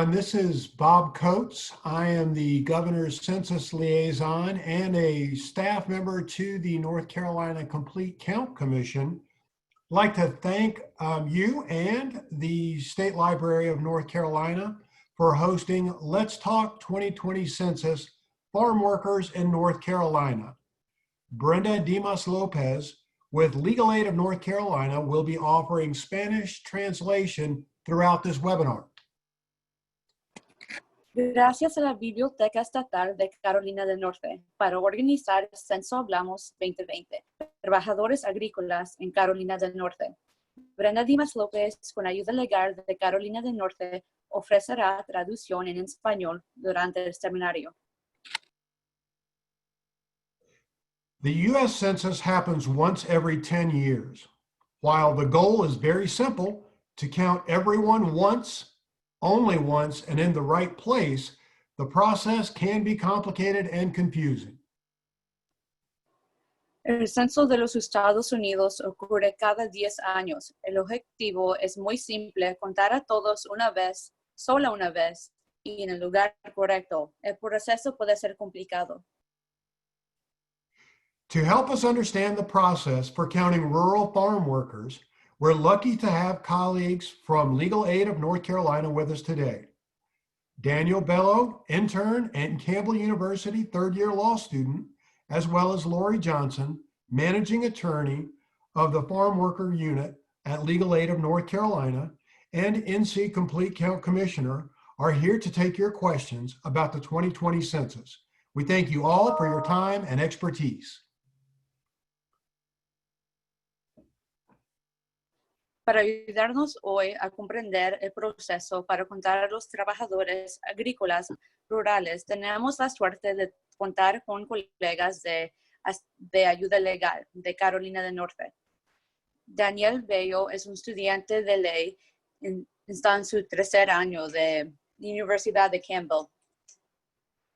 This is Bob Coates. I am the Governor's Census Liaison and a staff member to the North Carolina Complete Count Commission. I'd like to thank you and the State Library of North Carolina for hosting Let's Talk 2020 Census Farm Workers in North Carolina. Brenda Dimas-Lopez with Legal Aid of North Carolina will be offering Spanish translation throughout this webinar. Gracias a la Biblioteca Estatal de Carolina del Norte para organizar Censo Hablamos 2020, Trabajadores Agrícolas en Carolina del Norte. Brenda Dimas-Lopez, con ayuda legal de Carolina del Norte, ofrecerá traducción en español durante el seminario. The U.S. Census happens once every 10 years. While the goal is very simple, to count everyone once, only once, and in the right place, the process can be complicated and confusing. El censo de los Estados Unidos ocurre cada 10 años. El objetivo es muy simple, contar a todos una vez, solo una vez, y en el lugar correcto. El proceso puede ser complicado. To help us understand the process for counting rural farm workers, we're lucky to have colleagues from Legal Aid of North Carolina with us today. Daniel Bello, intern and Campbell University third-year law student, as well as Lori Johnson, managing attorney of the Farm Worker Unit at Legal Aid of North Carolina, and NC Complete Count Commissioner, are here to take your questions about the 2020 census. We thank you all for your time and expertise. Para ayudarnos hoy a comprender el proceso para contar a los trabajadores agrícolas rurales, tenemos la suerte de contar con colegas de ayuda legal de Carolina del Norte. Daniel Bello es un estudiante de ley, está en su tercer año de la Universidad de Campbell.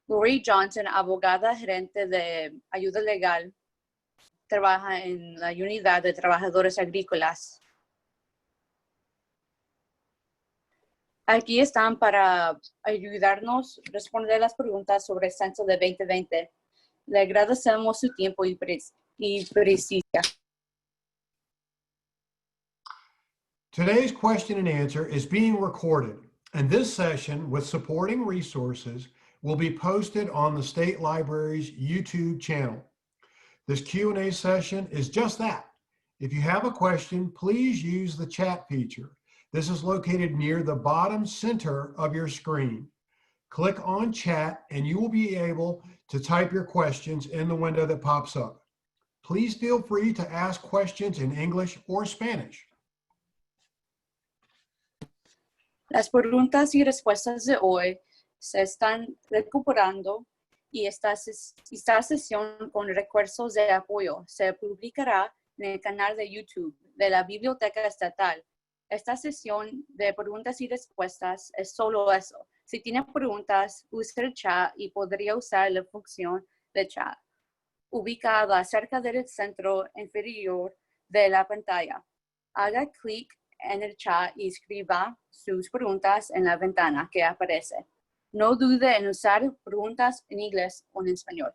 Lori Johnson, abogada gerente de ayuda legal, trabaja en la unidad de trabajadores agrícolas. Aquí están para ayudarnos a responder las preguntas sobre el censo de 2020. Le agradecemos su tiempo y precisión. Today's question and answer is being recorded, and this session with supporting resources will be posted on the State Library's YouTube channel. This Q&A session is just that. If you have a question, please use the chat feature. This is located near the bottom center of your screen. Click on chat and you will be able to type your questions in the window that pops up. Please feel free to ask questions in English or Spanish. Las preguntas y respuestas de hoy se están recuperando y esta sesión con recursos de apoyo se publicará en el canal de YouTube de la Biblioteca Estatal. Esta sesión de preguntas y respuestas es solo eso. Si tiene preguntas, use el chat y podría usar la función de chat, ubicada cerca del centro inferior de la pantalla. Haga clic en el chat y escriba sus preguntas en la ventana que aparece. No dude en usar preguntas en inglés o en español.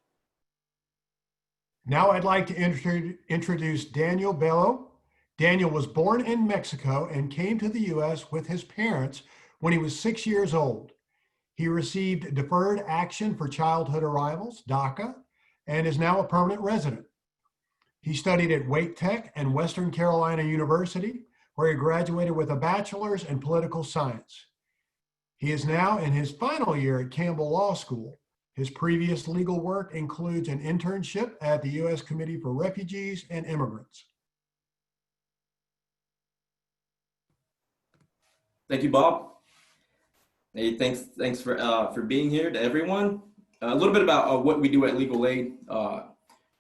Now I'd like to introduce Daniel Bello. Daniel was born in Mexico and came to the U.S. with his parents when he was 6 years old. He received Deferred Action for Childhood Arrivals, DACA, and is now a permanent resident. He studied at Wake Tech and Western Carolina University, where he graduated with a bachelor's in political science. He is now in his final year at Campbell Law School. His previous legal work includes an internship at the U.S. Committee for Refugees and Immigrants. Thank you, Bob. Hey, thanks for being here to everyone. A little bit about what we do at Legal Aid.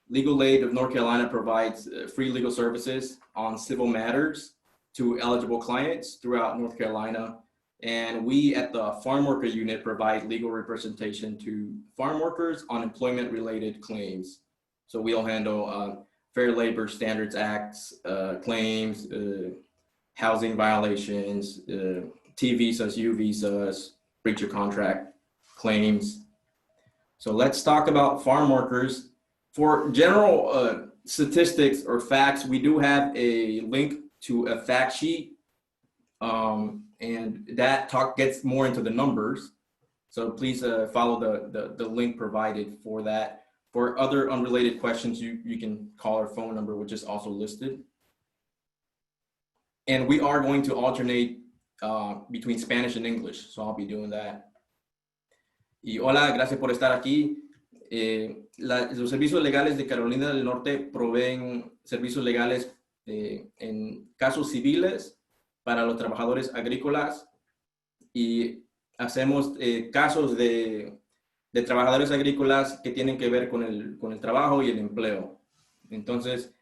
Legal Aid of North Carolina provides free legal services on civil matters to eligible clients throughout North Carolina. And we at the Farmworker unit provide legal representation to farm workers on employment-related claims. So we'll handle Fair Labor Standards Acts claims, housing violations, T visas, U visas, breach of contract, claims. So let's talk about farm workers. For general statistics or facts, we do have a link to a fact sheet, and that gets more into the numbers. So please follow the link provided for that. For other unrelated questions, you can call our phone number, which is also listed. And we are going to alternate between Spanish and English, so I'll be doing that. Y hola, gracias por estar aquí. Los servicios legales de Carolina del Norte proveen servicios legales en casos civiles para los trabajadores agrícolas y hacemos casos de trabajadores agrícolas que tienen que ver con el trabajo y el empleo. Entonces,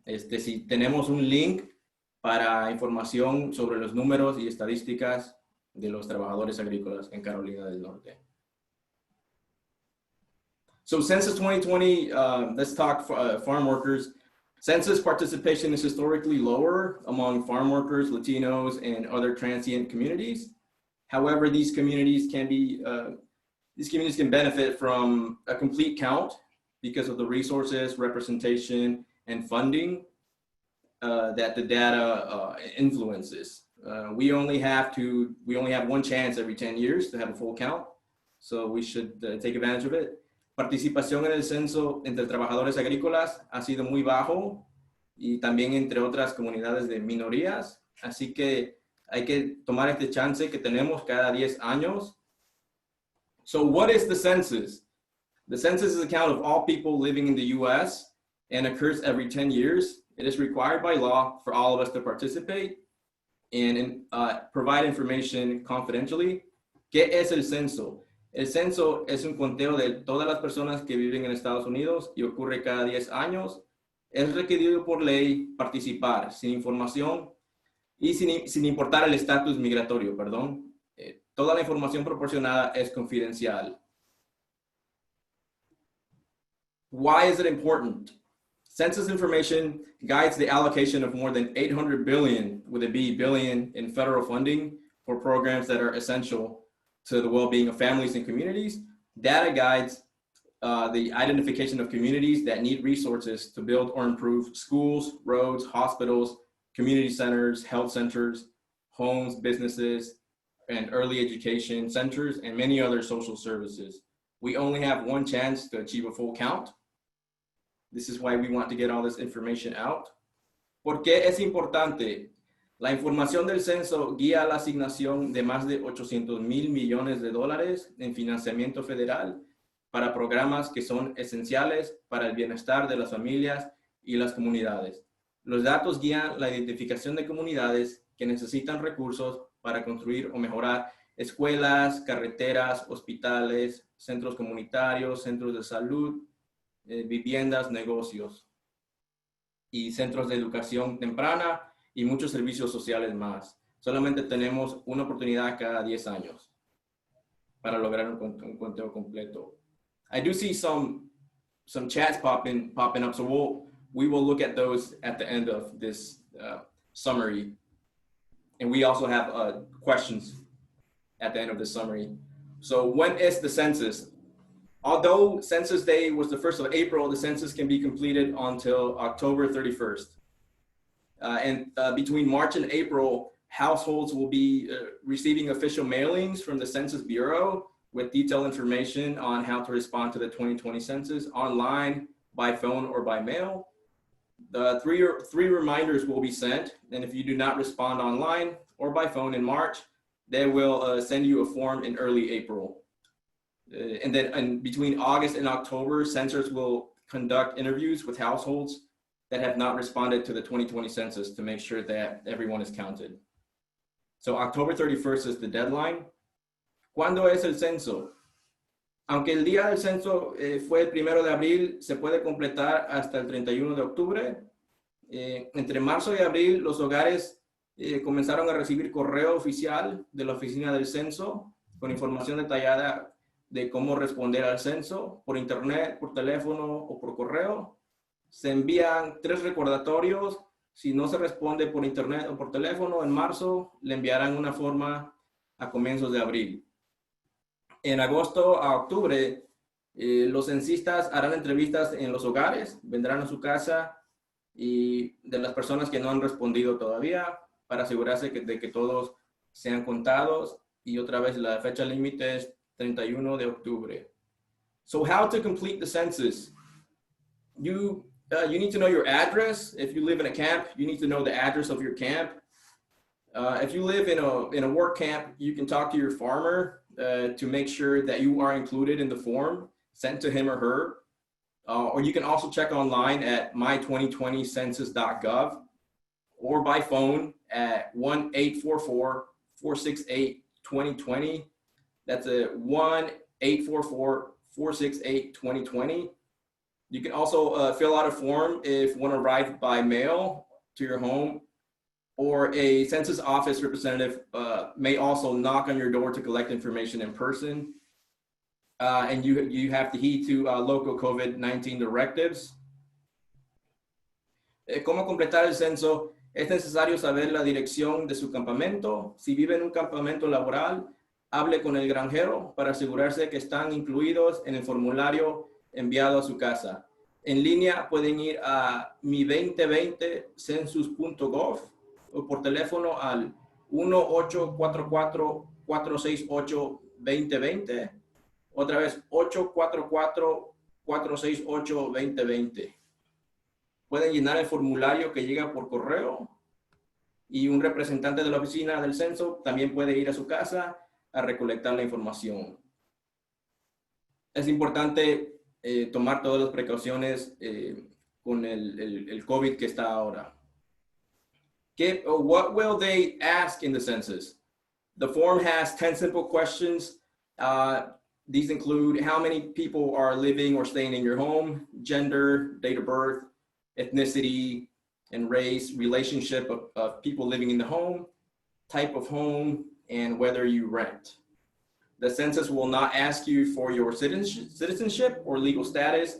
si tenemos un link para información sobre los números y estadísticas de los trabajadores agrícolas en Carolina del Norte. So Census 2020, let's talk farm workers. Census participation is historically lower among farm workers, Latinos, and other transient communities. However, these communities can benefit from a complete count because of the resources, representation, and funding that the data influences. We only have one chance every 10 years to have a full count, so we should take advantage of it. Participación en el censo entre trabajadores agrícolas ha sido muy bajo y también entre otras comunidades de minorías, así que hay que tomar este chance que tenemos cada 10 años. So what is the census? The census is a count of all people living in the US and occurs every 10 years. It is required by law for all of us to participate and provide information confidentially. ¿Qué es el censo? El censo es un conteo de todas las personas que viven en Estados Unidos y ocurre cada 10 años. Es requerido por ley participar sin información y sin importar el estatus migratorio, perdón. Toda la información proporcionada es confidencial. Why is it important? Census information guides the allocation of more than 800 billion, with a B, billion, in federal funding for programs that are essential to the well-being of families and communities. Data guides the identification of communities that need resources to build or improve schools, roads, hospitals, community centers, health centers, homes, businesses, and early education centers, and many other social services. We only have one chance to achieve a full count. This is why we want to get all this information out. ¿Por qué es importante? La información del censo guía la asignación de más de 800 mil millones de dólares en financiamiento federal para programas que son esenciales para el bienestar de las familias y las comunidades. Los datos guían la identificación de comunidades que necesitan recursos para construir o mejorar escuelas, carreteras, hospitales, centros comunitarios, centros de salud, viviendas, negocios y centros de educación temprana y muchos servicios sociales más. Solamente tenemos una oportunidad cada 10 años para lograr un conteo completo. I do see some chats popping up, so we will look at those at the end of this summary. And we also have questions at the end of the summary. So when is the census? Although Census Day was the 1st of April, the census can be completed until October 31st. And between March and April, households will be receiving official mailings from the Census Bureau with detailed information on how to respond to the 2020 census online, by phone, or by mail. The three reminders will be sent, and if you do not respond online or by phone in March, they will send you a form in early April. And then between August and October, censors will conduct interviews with households that have not responded to the 2020 census to make sure that everyone is counted. So October 31st is the deadline. ¿Cuándo es el censo? Aunque el día del censo fue el 1 de abril, se puede completar hasta el 31 de octubre. Entre marzo y abril, los hogares comenzaron a recibir correo oficial de la oficina del censo con información detallada de cómo responder al censo por internet, por teléfono o por correo. Se envían 3 recordatorios. Si no se responde por internet o por teléfono, en marzo le enviarán una forma a comienzos de abril. En agosto a octubre, los censistas harán entrevistas en los hogares, vendrán a su casa y de las personas que no han respondido todavía para asegurarse de que todos sean contados. Y otra vez la fecha límite es 31 de octubre. So how to complete the census? You need to know your address. If you live in a camp, you need to know the address of your camp. If you live in a work camp, you can talk to your farmer to make sure that you are included in the form sent to him or her. Or you can also check online at my2020census.gov or by phone at 1-844-468-2020. That's a 1-844-468-2020. You can also fill out a form if one arrived by mail to your home, or a census office representative may also knock on your door to collect information in person. And you have to heed to local COVID-19 directives. ¿Cómo completar el censo? Es necesario saber la dirección de su campamento. Si vive en un campamento laboral, hable con el granjero para asegurarse que están incluidos en el formulario enviado a su casa. En línea pueden ir a mi2020census.gov o por teléfono al 1-844-468-2020. Otra vez, 844-468-2020. Pueden llenar el formulario que llega por correo y un representante de la oficina del censo también puede ir a su casa a recolectar la información. Es importante tomar todas las precauciones con el COVID que está ahora. What will they ask in the census? The form has 10 simple questions. These include how many people are living or staying in your home, gender, date of birth, ethnicity, and race, relationship of people living in the home, type of home, and whether you rent. The census will not ask you for your citizenship or legal status.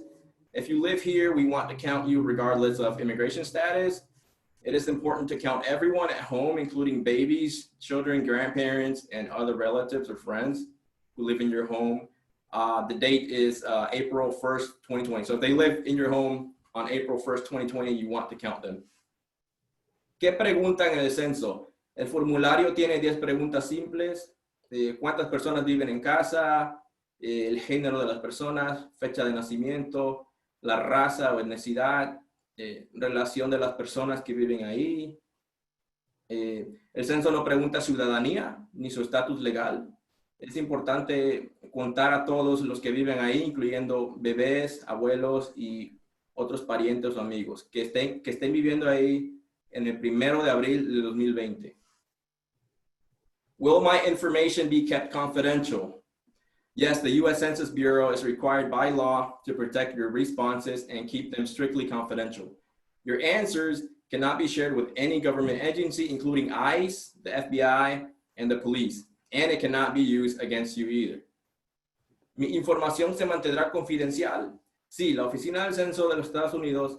If you live here, we want to count you regardless of immigration status. It is important to count everyone at home, including babies, children, grandparents, and other relatives or friends who live in your home. The date is April 1st, 2020. So if they live in your home on April 1st, 2020, you want to count them. ¿Qué preguntan en el censo? El formulario tiene 10 preguntas simples. ¿Cuántas personas viven en casa? El género de las personas, fecha de nacimiento, la raza o etnicidad, relación de las personas que viven ahí. El censo no pregunta ciudadanía ni su estatus legal. Es importante contar a todos los que viven ahí, incluyendo bebés, abuelos y otros parientes o amigos que estén viviendo ahí en el 1 de abril de 2020. Will my information be kept confidential? Yes, the U.S. Census Bureau is required by law to protect your responses and keep them strictly confidential. Your answers cannot be shared with any government agency, including ICE, the FBI, and the police, and it cannot be used against you either. Mi información se mantendrá confidencial. Sí, la Oficina del Censo de los Estados Unidos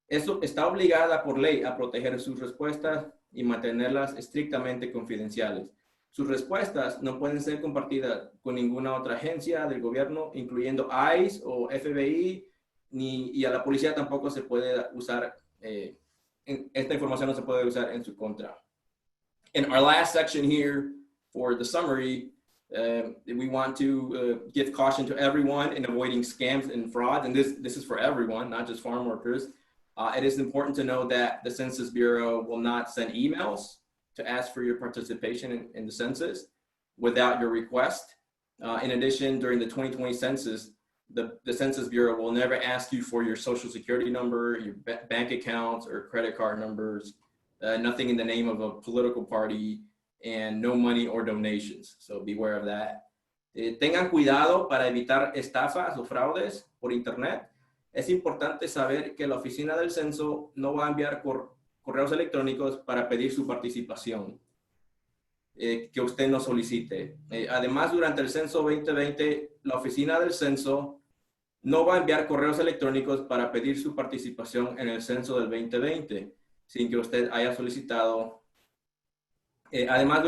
está obligada por ley a proteger sus respuestas y mantenerlas estrictamente confidenciales. Sus respuestas no pueden ser compartidas con ninguna otra agencia del gobierno, incluyendo ICE o FBI, y a la policía tampoco se puede usar, esta información no se puede usar en su contra. In our last section here for the summary, we want to give caution to everyone in avoiding scams and frauds, and this is for everyone, not just farm workers. It is important to know that the Census Bureau will not send emails to ask for your participation in the census without your request. In addition, during the 2020 census, the Census Bureau will never ask you for your social security number, your bank accounts, or credit card numbers, nothing in the name of a political party, and no money or donations. So beware of that. Tengan cuidado para evitar estafas o fraudes por internet. Es importante saber que la oficina del censo no va a enviar correos electrónicos para pedir su participación que usted no solicite. Además, durante el censo 2020, la oficina del censo no va a enviar correos electrónicos para pedir su participación en el censo del 2020 sin que usted haya solicitado Además,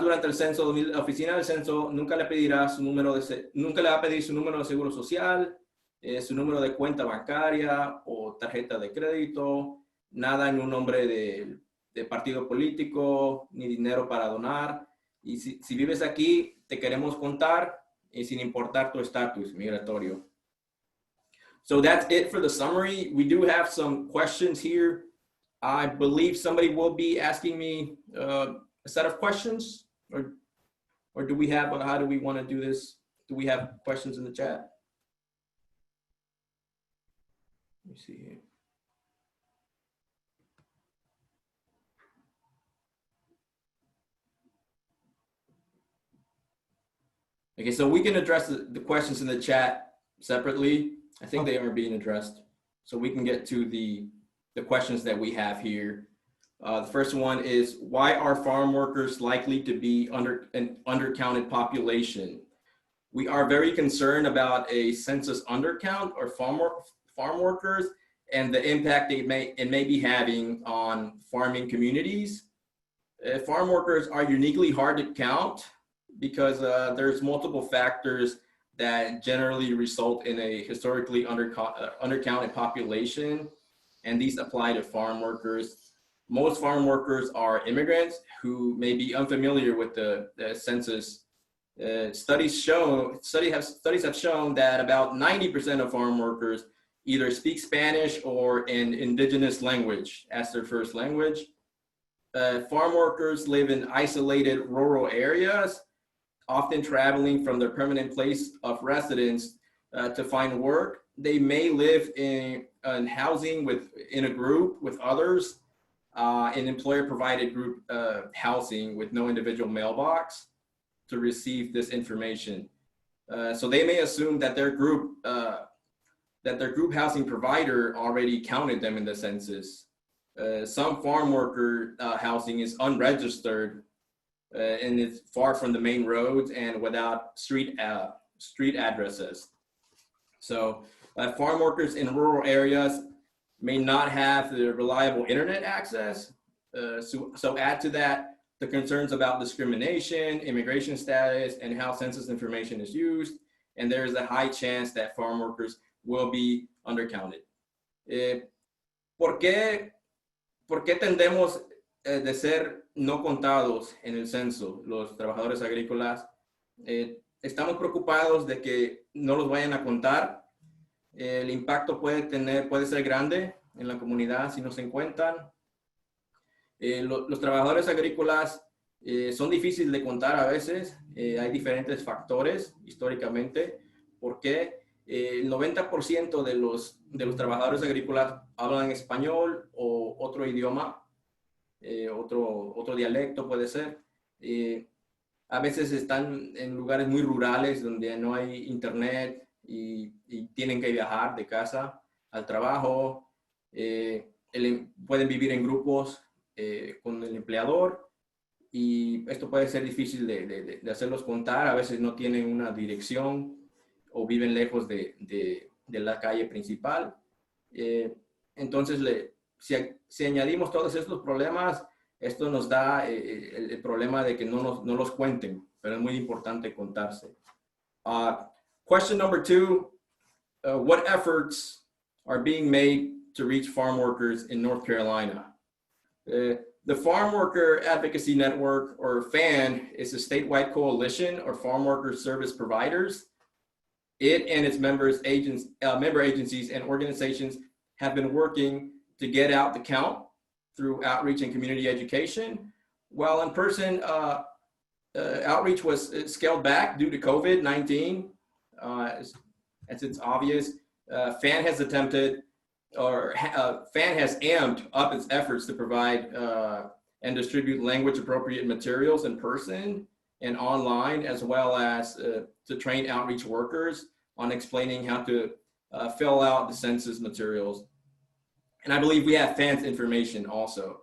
durante el censo, la oficina del censo nunca le pedirá nunca le va a pedir su número de seguro social, su número de cuenta bancaria o tarjeta de crédito, nada en un nombre de partido político, ni dinero para donar. Y si vives aquí, te queremos contar, sin importar tu estatus migratorio. So that's it for the summary. We do have some questions here. I believe somebody will be asking me a set of questions, or do we have, how do we want to do this? Do we have questions in the chat? Let me see here. Okay, so we can address the questions in the chat separately. I think they are being addressed. So we can get to the questions that we have here. The first one is, why are farm workers likely to be an undercounted population? We are very concerned about a census undercount or farm workers and the impact it may be having on farming communities. Farm workers are uniquely hard to count because there's multiple factors that generally result in a historically undercounted population, and these apply to farm workers. Most farm workers are immigrants who may be unfamiliar with the census. Studies have shown that about 90% of farm workers either speak Spanish or an indigenous language as their first language. Farm workers live in isolated rural areas, often traveling from their permanent place of residence to find work. They may live in housing in a group with others, in employer-provided group housing with no individual mailbox to receive this information. So they may assume that their group housing provider already counted them in the census. Some farm worker housing is unregistered and it's far from the main roads and without street addresses. So farm workers in rural areas may not have the reliable internet access. So add to that the concerns about discrimination, immigration status, and how census information is used. And there is a high chance that farm workers will be undercounted. ¿Por qué tendemos de ser no contados en el censo, los trabajadores agrícolas? Estamos preocupados de que no los vayan a contar. El impacto puede ser grande en la comunidad si no se cuentan. Los trabajadores agrícolas son difíciles de contar a veces. Hay diferentes factores históricamente. Porque el 90% de los trabajadores agrícolas hablan español o otro idioma, otro dialecto puede ser. A veces están en lugares muy rurales donde no hay internet y tienen que viajar de casa al trabajo. Pueden vivir en grupos con el empleador y esto puede ser difícil de hacerlos contar. A veces no tienen una dirección o viven lejos de la calle principal. Entonces, si añadimos todos estos problemas, esto nos da el problema de que no los cuenten, pero es muy importante contarse. Question number 2, what efforts are being made to reach farm workers in North Carolina? The Farm Worker Advocacy Network, or FAN, is a statewide coalition of farm worker service providers. It and its member agencies and organizations have been working to get out the count through outreach and community education. While in-person outreach was scaled back due to COVID-19, as it's obvious, FAN has attempted, or FAN has amped up its efforts to provide and distribute language-appropriate materials in person and online, as well as to train outreach workers on explaining how to fill out the census materials. And I believe we have FAN's information also.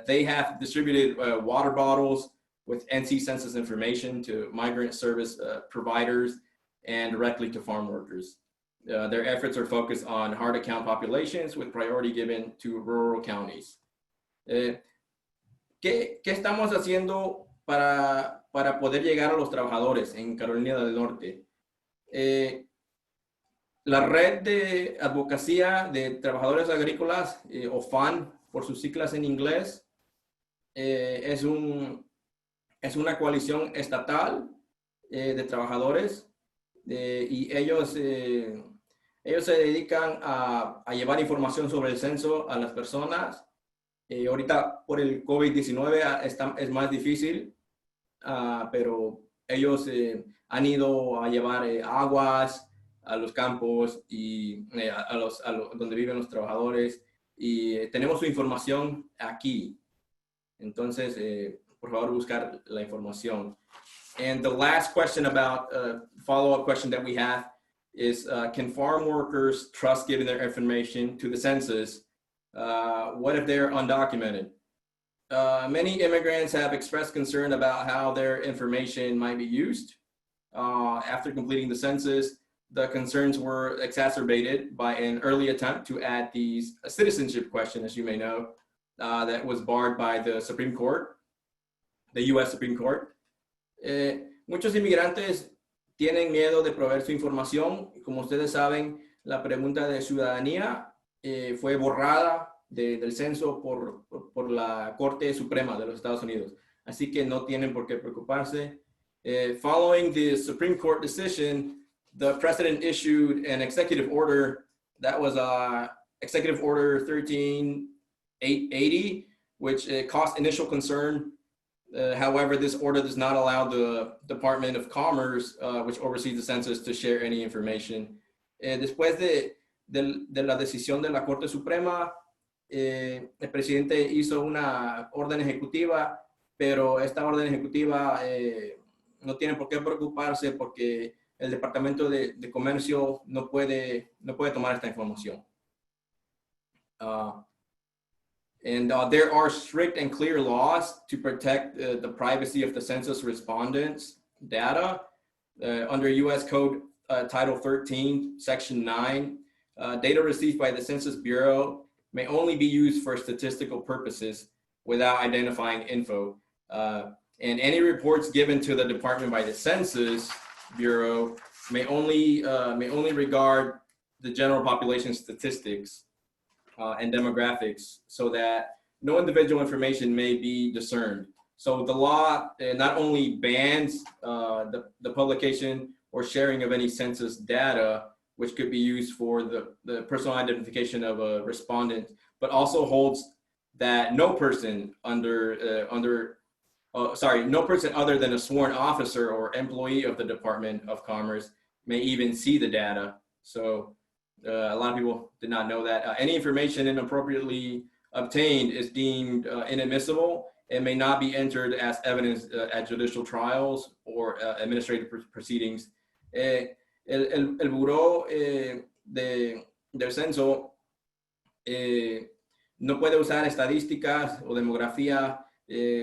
They have distributed water bottles with NC Census information to migrant service providers and directly to farm workers. Their efforts are focused on hard to count populations with priority given to rural counties. ¿qué estamos haciendo para poder llegar a los trabajadores en Carolina del Norte? La red de advocacia de trabajadores agrícolas, o FAN, por sus siglas en inglés, es una coalición estatal de trabajadores y ellos se dedican a llevar información sobre el censo a las personas. Ahorita por el COVID-19 es más difícil, pero ellos han ido a llevar aguas a los campos y donde viven los trabajadores, y tenemos su información aquí. Entonces, por favor, buscar la información. And the last question about follow-up question that we have is, can farm workers trust giving their information to the census? What if they're undocumented? Many immigrants have expressed concern about how their information might be used. After completing the census, the concerns were exacerbated by an early attempt to add a citizenship question, as you may know, that was barred by the Supreme Court, the U.S. Supreme Court. Muchos inmigrantes tienen miedo de proveer su información. Como ustedes saben, la pregunta de ciudadanía fue borrada del censo por la Corte Suprema de los Estados Unidos. Así que no tienen por qué preocuparse. Following the Supreme Court decision, the president issued an executive order that was Executive Order 13880, which caused initial concern. However, this order does not allow the Department of Commerce, which oversees the census, to share any information. Después de la decisión de la Corte Suprema, el presidente hizo una orden ejecutiva, pero esta orden ejecutiva no tiene por qué preocuparse porque el Departamento de Comercio no puede tomar esta información. There are strict and clear laws to protect the privacy of the census respondents' data. Under U.S. Code Title 13, Section 9, data received by the Census Bureau may only be used for statistical purposes without identifying info. And any reports given to the department by the Census Bureau may only regard the general population statistics and demographics, so that no individual information may be discerned. So the law not only bans the publication or sharing of any census data, which could be used for the personal identification of a respondent, but also holds that no person no person other than a sworn officer or employee of the Department of Commerce may even see the data. So a lot of people did not know that. Any information inappropriately obtained is deemed inadmissible and may not be entered as evidence at judicial trials or administrative proceedings. El Buró del Censo no puede usar estadísticas o demografía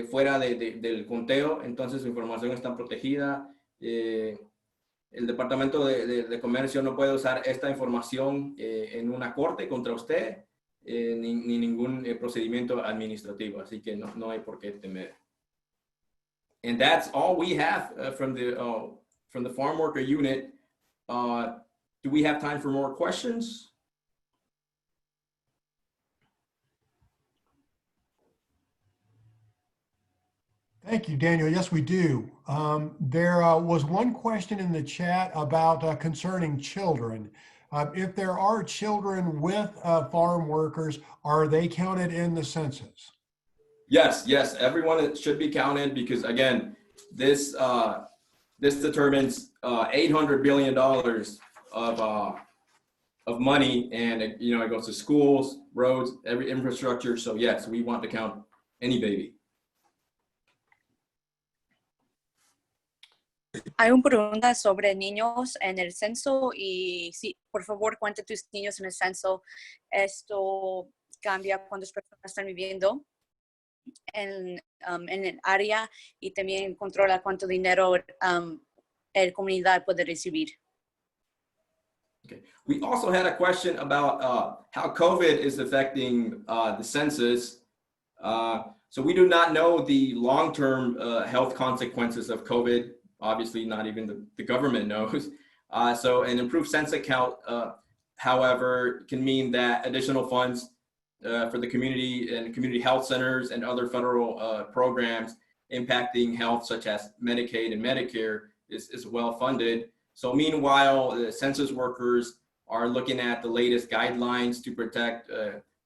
fuera del conteo, entonces su información está protegida. El Departamento de Comercio no puede usar esta información en una corte contra usted, ni ningún procedimiento administrativo, así que no hay por qué temer. And that's all we have from the farm worker unit. Do we have time for more questions? Thank you, Daniel. Yes, we do. There was one question in the chat about concerning children. If there are children with farm workers, are they counted in the census? Yes, everyone should be counted because, again, this determines $800 billion of money, and it goes to schools, roads, every infrastructure. So yes, we want to count any baby. Hay una pregunta sobre niños en el censo y sí, por favor, cuente tus niños en el censo. Esto cambia cuántas personas están viviendo en el área y también controla cuánto dinero la comunidad puede recibir. Okay. We also had a question about how COVID is affecting the census. So we do not know the long-term health consequences of COVID. Obviously, not even the government knows. So an improved census count, however, can mean that additional funds for the community and community health centers and other federal programs impacting health, such as Medicaid and Medicare, is well funded. So meanwhile, the census workers are looking at the latest guidelines to protect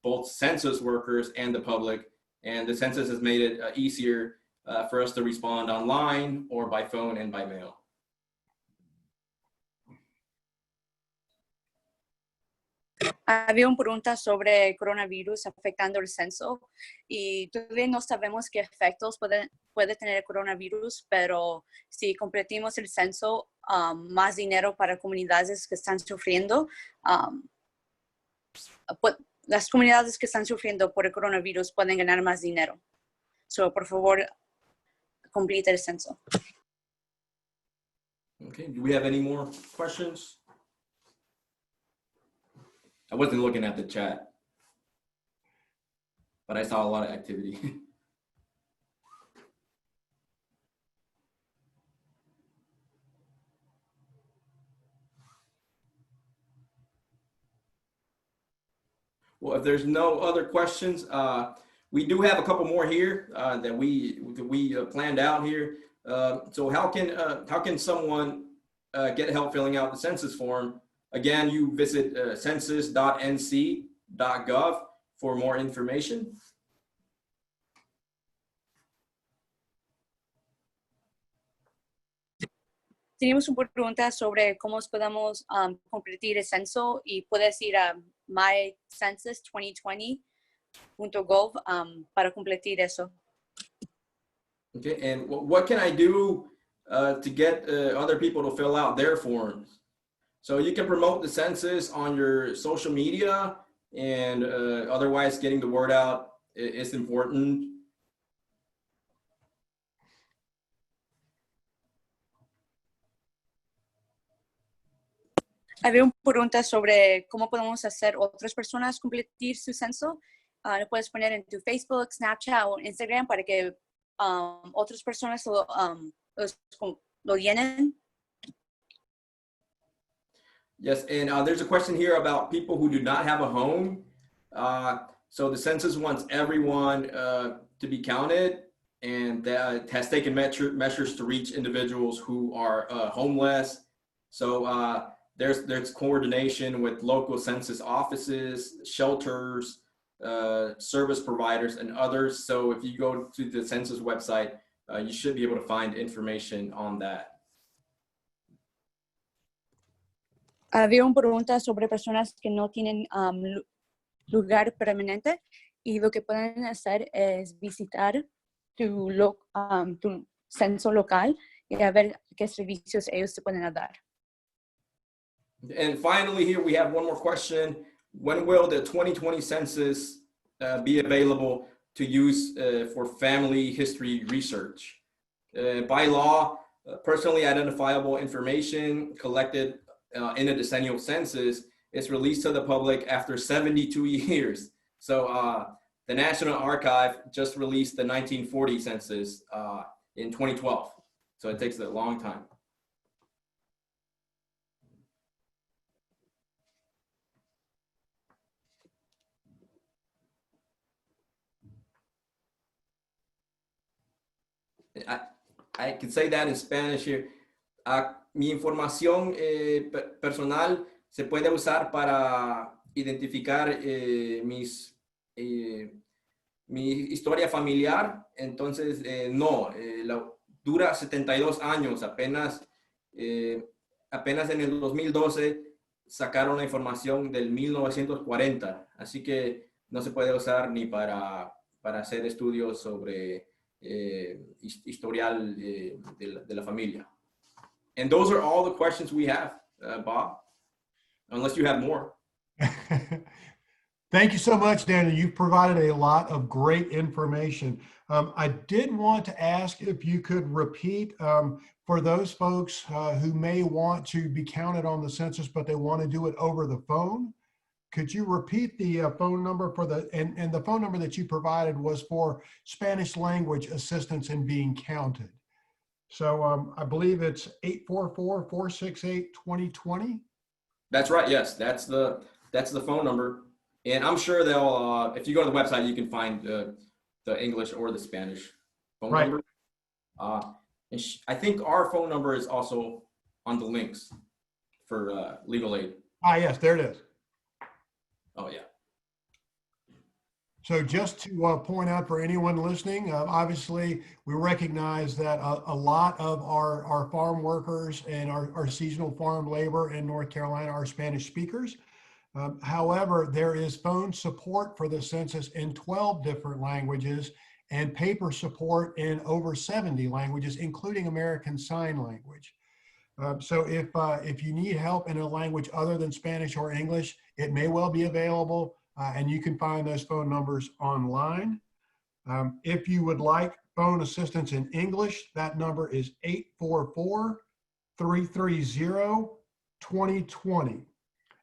both census workers and the public. And the census has made it easier for us to respond online or by phone and by mail. Había una pregunta sobre coronavirus afectando el censo y todavía no sabemos qué efectos puede tener el coronavirus, pero si completimos el censo, más dinero para comunidades que están sufriendo. Las comunidades que están sufriendo por el coronavirus pueden ganar más dinero. So, por favor, complete el censo. Okay, do we have any more questions? I wasn't looking at the chat, but I saw a lot of activity. Well, if there's no other questions, we do have a couple more here that we planned out here. So how can someone get help filling out the census form? Again, you visit census.nc.gov for more information. Teníamos una pregunta sobre cómo podemos completar el censo y puedes ir a mycensus2020.gov para completar eso. Okay, and what can I do to get other people to fill out their forms? So you can promote the census on your social media, and otherwise getting the word out is important. Había una pregunta sobre cómo podemos hacer otras personas completar su censo. Lo puedes poner en tu Facebook, Snapchat o Instagram para que otras personas lo llenen. Yes, and there's a question here about people who do not have a home. So the census wants everyone to be counted, and that has taken measures to reach individuals who are homeless. So there's coordination with local census offices, shelters, service providers, and others. So if you go to the census website, you should be able to find information on that. Había una pregunta sobre personas que no tienen lugar permanente y lo que pueden hacer es visitar tu censo local y a ver qué servicios ellos te pueden dar. And finally, here we have one more question. When will the 2020 census be available to use for family history research? By law, personally identifiable information collected in a decennial census is released to the public after 72 years. So the National Archive just released the 1940 census in 2012. So it takes a long time. I can say that in Spanish here. Mi información personal se puede usar para identificar mi historia familiar. Entonces, no, dura 72 años. Apenas en el 2012 sacaron la información del 1940. Así que no se puede usar ni para hacer estudios sobre historial de la familia. And those are all the questions we have, Bob, unless you have more. Thank you so much, Daniel. You've provided a lot of great information. I did want to ask if you could repeat for those folks who may want to be counted on the census, but they want to do it over the phone. could you repeat the phone number for the, and the phone number that you provided was for Spanish language assistance in being counted. So I believe it's 844-468-2020. That's right. Yes, that's the phone number. And I'm sure they'll, if you go to the website, you can find the English or the Spanish phone Right. number. And I think our phone number is also on the links for legal aid. Ah, yes, there it is. Oh, yeah. So just to point out for anyone listening, obviously we recognize that a lot of our farm workers and our seasonal farm labor in North Carolina are Spanish speakers. However, there is phone support for the census in 12 different languages and paper support in over 70 languages, including American Sign Language. So if you need help in a language other than Spanish or English, it may well be available, and you can find those phone numbers online. If you would like phone assistance in English, that number is 844-330-2020.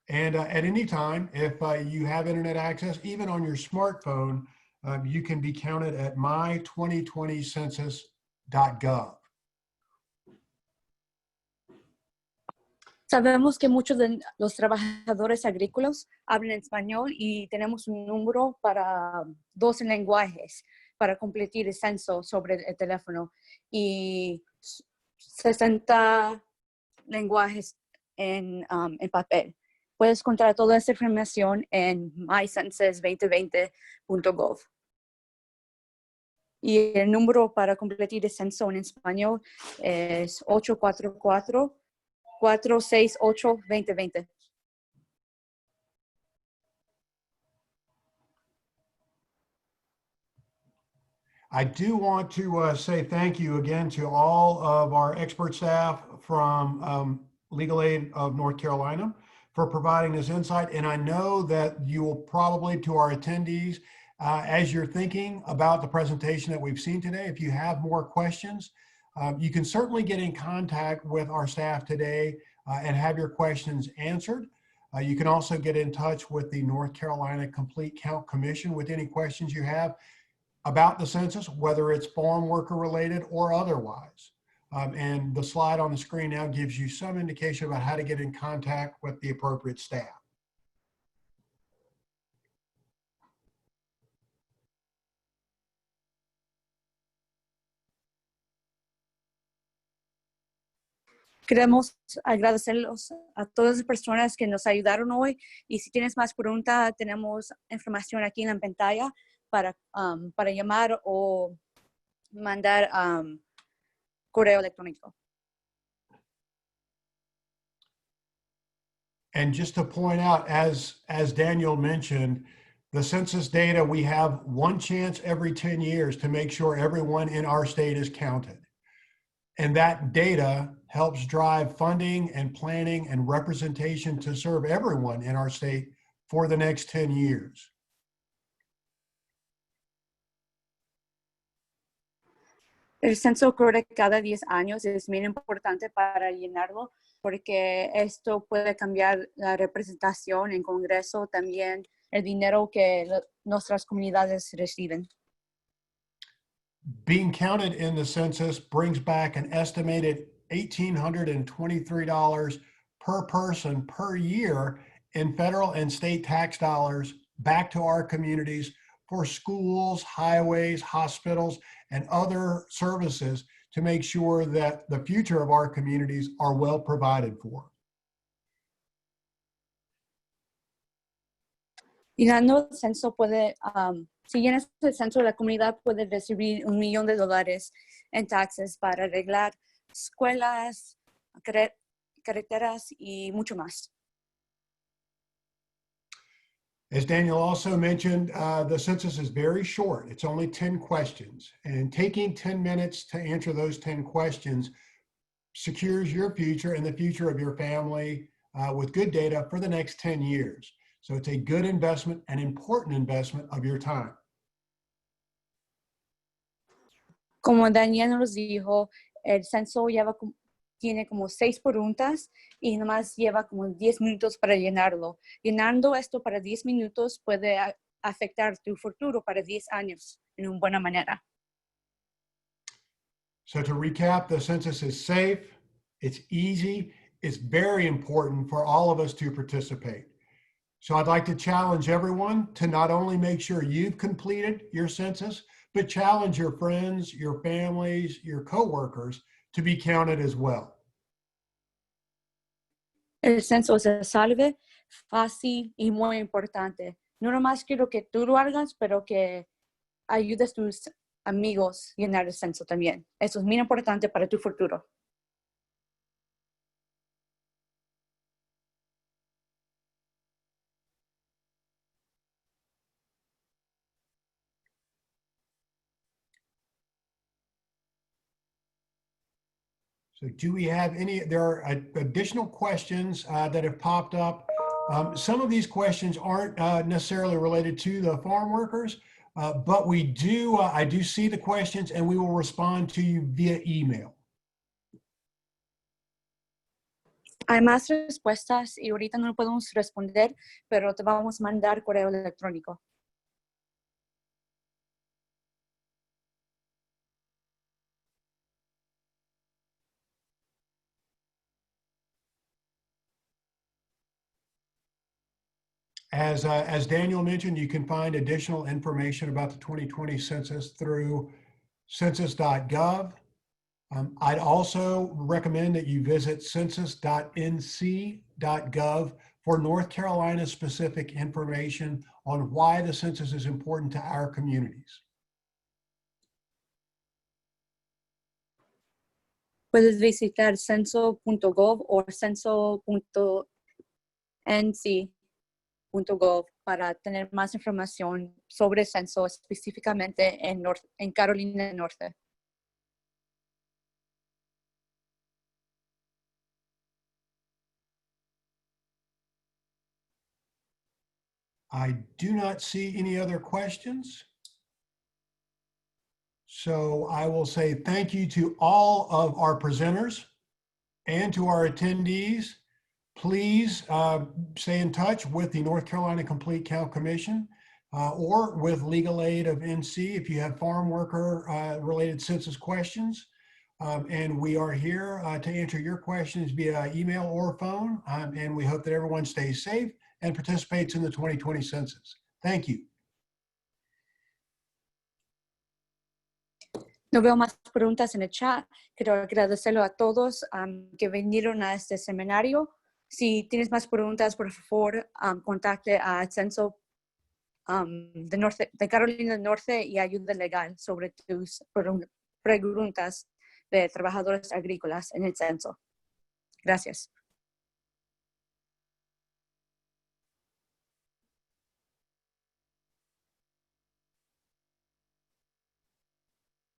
And at any time, if you have internet access, even on your smartphone, you can be counted at my2020census.gov. Sabemos que muchos de los trabajadores agrícolas hablan español y tenemos un número para 12 lenguajes para completar el censo sobre el teléfono y 60 lenguajes en papel. Puedes encontrar toda esta información en mycensus2020.gov. Y el número para completar el censo en español es 844-468-2020. I do want to say thank you again to all of our expert staff from Legal Aid of North Carolina for providing this insight. And I know that you will probably, to our attendees, as you're thinking about the presentation that we've seen today, if you have more questions, you can certainly get in contact with our staff today and have your questions answered. You can also get in touch with the North Carolina Complete Count Commission with any questions you have about the census, whether it's farm worker related or otherwise. And the slide on the screen now gives you some indication about how to get in contact with the appropriate staff. Queremos agradecerlos a todas las personas que nos ayudaron hoy y si tienes más preguntas, tenemos información aquí en la pantalla para llamar o mandar correo electrónico. And just to point out, as Daniel mentioned, the census data, we have one chance every 10 years to make sure everyone in our state is counted. And that data helps drive funding and planning and representation to serve everyone in our state for the next 10 years. El censo ocurre cada 10 años, es muy importante para llenarlo porque esto puede cambiar la representación en Congreso, también el dinero que nuestras comunidades reciben. Being counted in the census brings back an estimated $1,823 per person per year in federal and state tax dollars back to our communities for schools, highways, hospitals, and other services to make sure that the future of our communities are well provided for. Llenando el censo puede, si llenas el censo, la comunidad puede recibir $1 millón en taxes para arreglar escuelas, carreteras y mucho más. As Daniel also mentioned, the census is very short. It's only 10 questions. And taking 10 minutes to answer those 10 questions secures your future and the future of your family with good data for the next 10 years. So it's a good investment, an important investment of your time. Como Daniel nos dijo, el censo lleva tiene como 6 preguntas y nomás lleva como 10 minutos para llenarlo. Llenando esto para 10 minutos puede afectar tu futuro para 10 años en una buena manera. So to recap, the census is safe, it's easy, it's very important for all of us to participate. So I'd like to challenge everyone to not only make sure you've completed your census, but challenge your friends, your families, your coworkers to be counted as well. El censo se salve, fácil y muy importante. No nomás quiero que tú lo hagas, pero que ayudes a tus amigos a llenar el censo también. Eso es muy importante para tu futuro. So do we have any, there are additional questions that have popped up. Some of these questions aren't necessarily related to the farm workers, but we do, I do see the questions and we will respond to you via email. Hay más respuestas y ahorita no podemos responder, pero te vamos a mandar correo electrónico. As Daniel mentioned, you can find additional information about the 2020 census through census.gov. I'd also recommend that you visit census.nc.gov for North Carolina specific information on why the census is important to our communities. Puedes visitar censo.gov o censo.nc.gov para tener más información sobre el censo específicamente en Carolina del Norte. I do not see any other questions. So I will say thank you to all of our presenters and to our attendees. Please stay in touch with the North Carolina Complete Count Commission or with Legal Aid of NC if you have farm worker related census questions. And we are here to answer your questions via email or phone. And we hope that everyone stays safe and participates in the 2020 census. Thank you. No veo más preguntas en el chat. Quiero agradecerlo a todos que vinieron a este seminario. Si tienes más preguntas, por favor, contacte a Censo de Carolina del Norte y ayuda legal sobre tus preguntas de trabajadores agrícolas en el censo. Gracias.